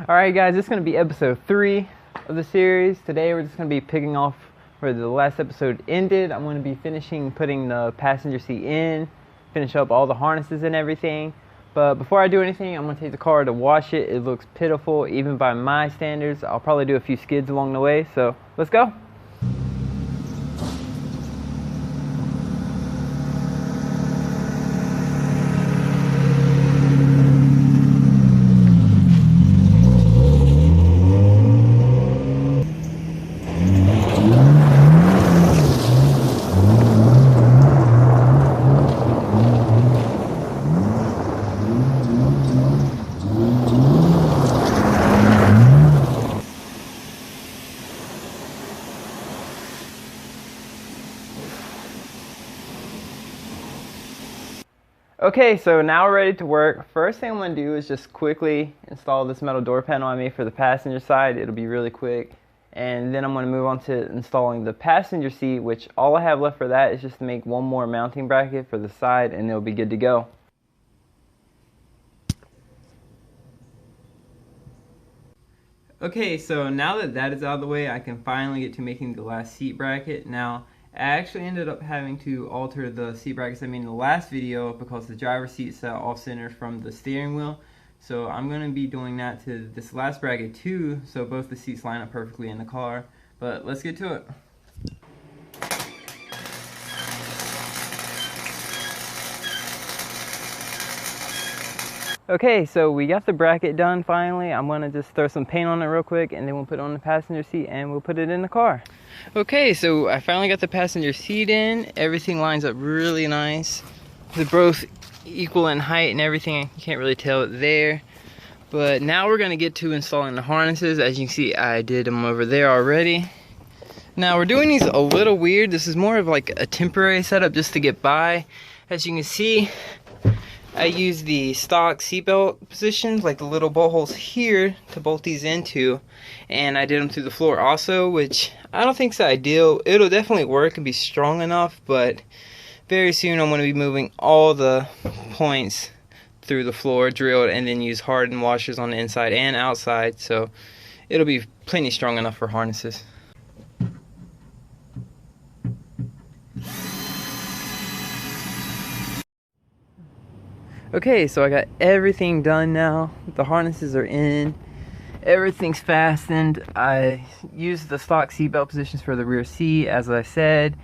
Alright guys, this is going to be episode 3 of the series. Today we're just going to be picking off where the last episode ended. I'm going to be finishing putting the passenger seat in, finish up all the harnesses and everything. But before I do anything, I'm going to take the car to wash it. It looks pitiful, even by my standards. I'll probably do a few skids along the way, so let's go. Okay, so now we're ready to work. First thing I'm going to do is just quickly install this metal door panel I made for the passenger side. It'll be really quick. And then I'm going to move on to installing the passenger seat, which all I have left for that is just to make one more mounting bracket for the side and it'll be good to go. Okay, so now that that is out of the way, I can finally get to making the last seat bracket. Now, I actually ended up having to alter the seat brackets I made in the last video because the driver's seat sat off-center from the steering wheel. So I'm going to be doing that to this last bracket too, so both the seats line up perfectly in the car. But let's get to it. Okay, so we got the bracket done finally. I'm going to just throw some paint on it real quick and then we'll put it on the passenger seat and we'll put it in the car. Okay, so I finally got the passenger seat in. Everything lines up really nice. They're both equal in height and everything. You can't really tell it there. But now we're going to get to installing the harnesses. As you can see, I did them over there already. Now we're doing these a little weird. This is more of like a temporary setup just to get by. As you can see, I use the stock seatbelt positions, like the little bolt holes here, to bolt these into, and I did them through the floor also, which I don't think is ideal. It'll definitely work and be strong enough, but very soon I'm going to be moving all the points through the floor, drilled, and then use hardened washers on the inside and outside, so it'll be plenty strong enough for harnesses. Okay, so I got everything done now. The harnesses are in. Everything's fastened. I used the stock seatbelt positions for the rear seat, as I said.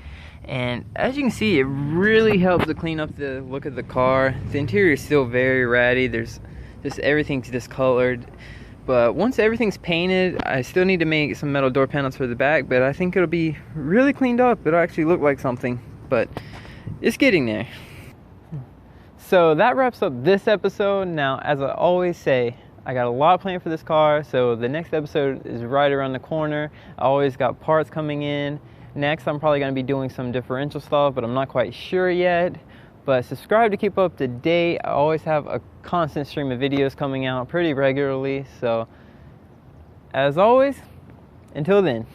And as you can see, it really helps to clean up the look of the car. The interior is still very ratty. There's just everything's discolored. But once everything's painted, I still need to make some metal door panels for the back. But I think it'll be really cleaned up. It'll actually look like something. But it's getting there. So that wraps up this episode. Now, as I always say, I got a lot planned for this car, so the next episode is right around the corner. I always got parts coming in. Next, I'm probably going to be doing some differential stuff, but I'm not quite sure yet. But subscribe to keep up to date. I always have a constant stream of videos coming out pretty regularly. So, as always, until then.